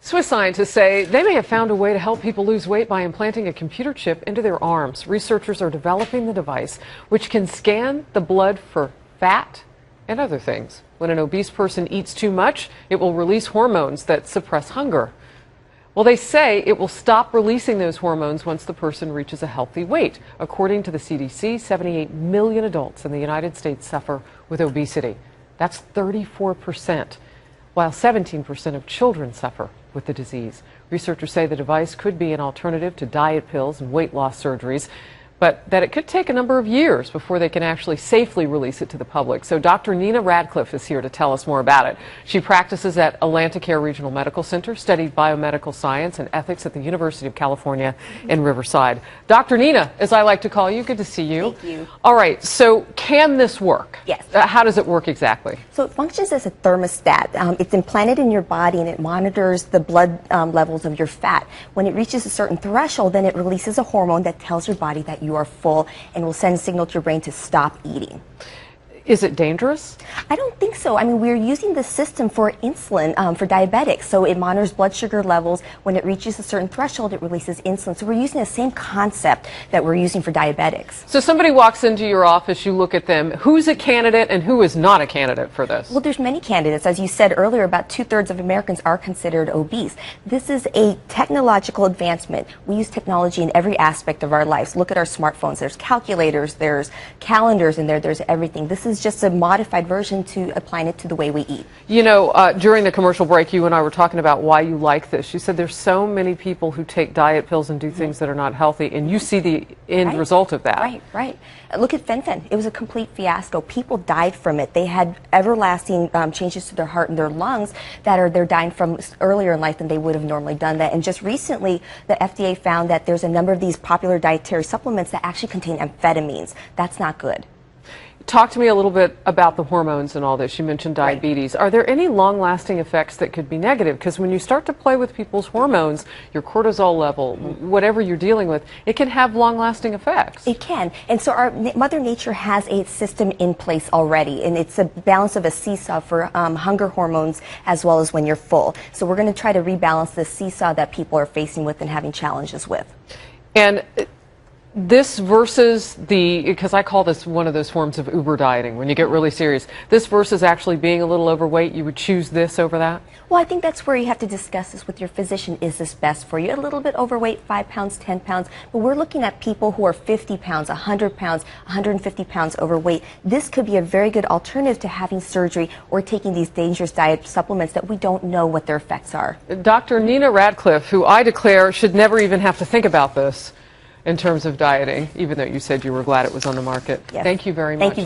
Swiss scientists say they may have found a way to help people lose weight by implanting a computer chip into their arms. Researchers are developing the device, which can scan the blood for fat and other things. When an obese person eats too much, it will release hormones that suppress hunger. Well, they say it will stop releasing those hormones once the person reaches a healthy weight. According to the CDC, 78 million adults in the United States suffer with obesity. That's 34%, while 17% of children suffer with the disease. Researchers say the device could be an alternative to diet pills and weight loss surgeries, but that it could take a number of years before they can actually safely release it to the public. So Dr. Nina Radcliffe is here to tell us more about it. She practices at Atlanticare Regional Medical Center, studied biomedical science and ethics at the University of California in Riverside. Dr. Nina, as I like to call you, good to see you. Thank you. All right, so can this work? Yes. How does it work exactly? So it functions as a thermostat. It's implanted in your body and it monitors the blood levels of your fat. When it reaches a certain threshold, then it releases a hormone that tells your body that you are full and will send a signal to your brain to stop eating. Is it dangerous? I don't think so. I mean, we're using the system for insulin for diabetics. So it monitors blood sugar levels. When it reaches a certain threshold, it releases insulin. So we're using the same concept that we're using for diabetics. So somebody walks into your office, you look at them. Who's a candidate and who is not a candidate for this? Well, there's many candidates. As you said earlier, about 2/3 of Americans are considered obese. This is a technological advancement. We use technology in every aspect of our lives. Look at our smartphones. There's calculators, there's calendars in there, there's everything. This is just a modified version to applying it to the way we eat. You know, during the commercial break, you and I were talking about why you like this. You said there's so many people who take diet pills and do things that are not healthy, and you see the end result of that. Right. Look at fen-phen. It was a complete fiasco. People died from it. They had everlasting changes to their heart and their lungs that they're dying from earlier in life than they would have normally done that. And just recently, the FDA found that there's a number of these popular dietary supplements that actually contain amphetamines. That's not good. Talk to me a little bit about the hormones and all this. You mentioned diabetes. Are there any long-lasting effects that could be negative? Because when you start to play with people's hormones, your cortisol level, whatever you're dealing with, it can have long-lasting effects. It can. And so our Mother Nature has a system in place already, and it's a balance of a seesaw for hunger hormones as well as when you're full. So we're going to try to rebalance the seesaw that people are facing with and having challenges with. And this versus because I call this one of those forms of Uber dieting, when you get really serious. This versus actually being a little overweight, you would choose this over that? Well, I think that's where you have to discuss this with your physician. Is this best for you? A little bit overweight, 5 pounds, 10 pounds, but we're looking at people who are 50 pounds, 100 pounds, 150 pounds overweight. This could be a very good alternative to having surgery or taking these dangerous diet supplements that we don't know what their effects are. Dr. Nina Radcliffe, who I declare should never even have to think about this in terms of dieting, even though you said you were glad it was on the market. Yes. Thank you very much. Thank you.